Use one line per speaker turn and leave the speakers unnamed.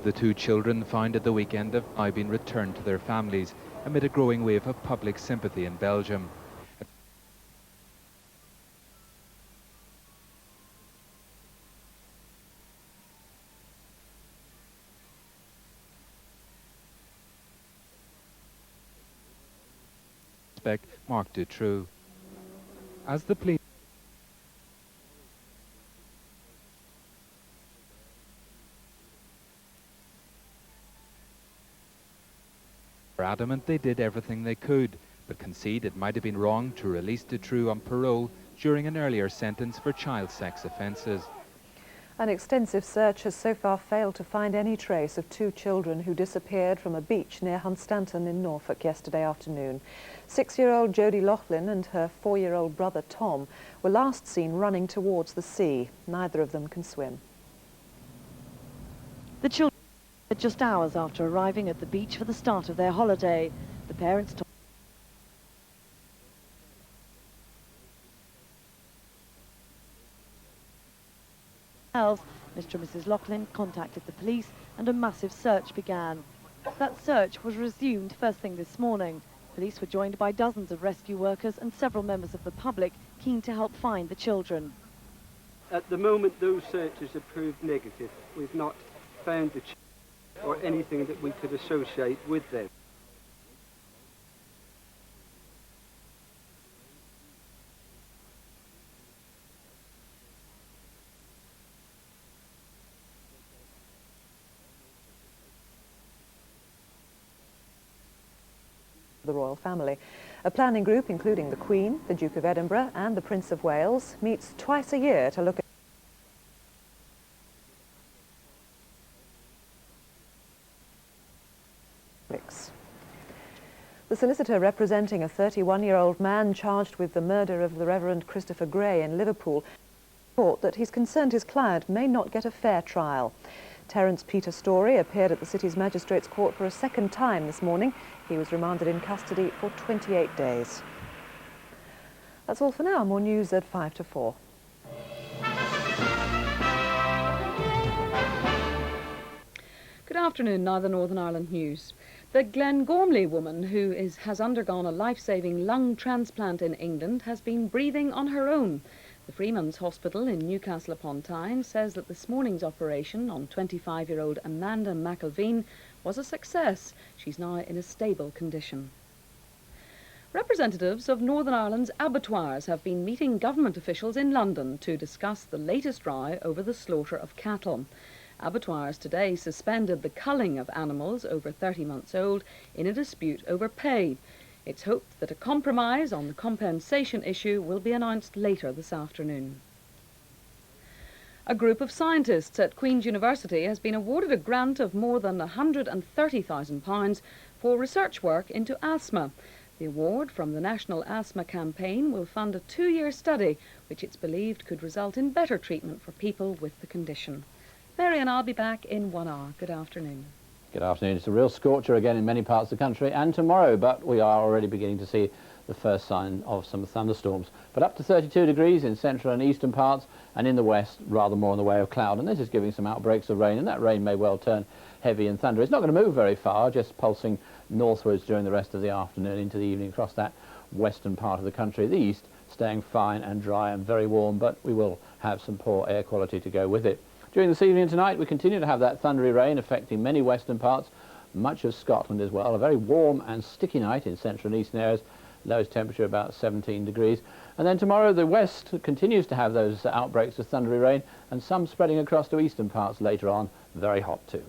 the two children found at the weekend have now been returned to their families amid a growing wave of public sympathy in Belgium. Mark Dutroux. As the police are adamant they did everything they could, but concede it might have been wrong to release Dutroux on parole during an earlier sentence for child sex offences.
An extensive search has so far failed to find any trace of two children who disappeared from a beach near Hunstanton in Norfolk yesterday afternoon. 6-year-old Jodie Loughlin and her 4-year-old brother Tom were last seen running towards the sea. Neither of them can swim.
The children just hours after arriving at the beach for the start of their holiday. The parents told Mr. and Mrs. Loughlin contacted the police and a massive search began. That search was resumed first thing this morning. Police were joined by dozens of rescue workers and several members of the public keen to help find the children.
At the moment, those searches have proved negative. We've not found the children or anything that we could associate with them.
The royal family. A planning group including the Queen, the Duke of Edinburgh and the Prince of Wales meets twice a year to look at the solicitor representing a 31-year-old man charged with the murder of the Reverend Christopher Gray in Liverpool thought that he's concerned his client may not get a fair trial. Terence Peter Story appeared at the city's magistrates' court for a second time this morning. He was remanded in custody for 28 days. That's all for now. More news at 5 to 4.
Good afternoon, now the Northern Ireland News. The Glengormley woman who has undergone a life-saving lung transplant in England has been breathing on her own. The Freeman's Hospital in Newcastle upon Tyne says that this morning's operation on 25-year-old Amanda McElveen was a success. She's now in a stable condition. Representatives of Northern Ireland's abattoirs have been meeting government officials in London to discuss the latest row over the slaughter of cattle. Abattoirs today suspended the culling of animals over 30 months old in a dispute over pay. It's hoped that a compromise on the compensation issue will be announced later this afternoon. A group of scientists at Queen's University has been awarded a grant of more than £130,000 for research work into asthma. The award from the National Asthma Campaign will fund a 2-year study, which it's believed could result in better treatment for people with the condition. Mary and I'll be back in 1 hour. Good afternoon.
Good afternoon. It's a real scorcher again in many parts of the country and tomorrow, but we are already beginning to see the first sign of some thunderstorms. But up to 32 degrees in central and eastern parts, and in the west rather more in the way of cloud, and this is giving some outbreaks of rain, and that rain may well turn heavy and thundery. It's not going to move very far, just pulsing northwards during the rest of the afternoon into the evening across that western part of the country. The east staying fine and dry and very warm, but we will have some poor air quality to go with it. During this evening and tonight, we continue to have that thundery rain affecting many western parts, much of Scotland as well. A very warm and sticky night in central and eastern areas, lowest temperature about 17 degrees. And then tomorrow, the west continues to have those outbreaks of thundery rain, and some spreading across to eastern parts later on, very hot too.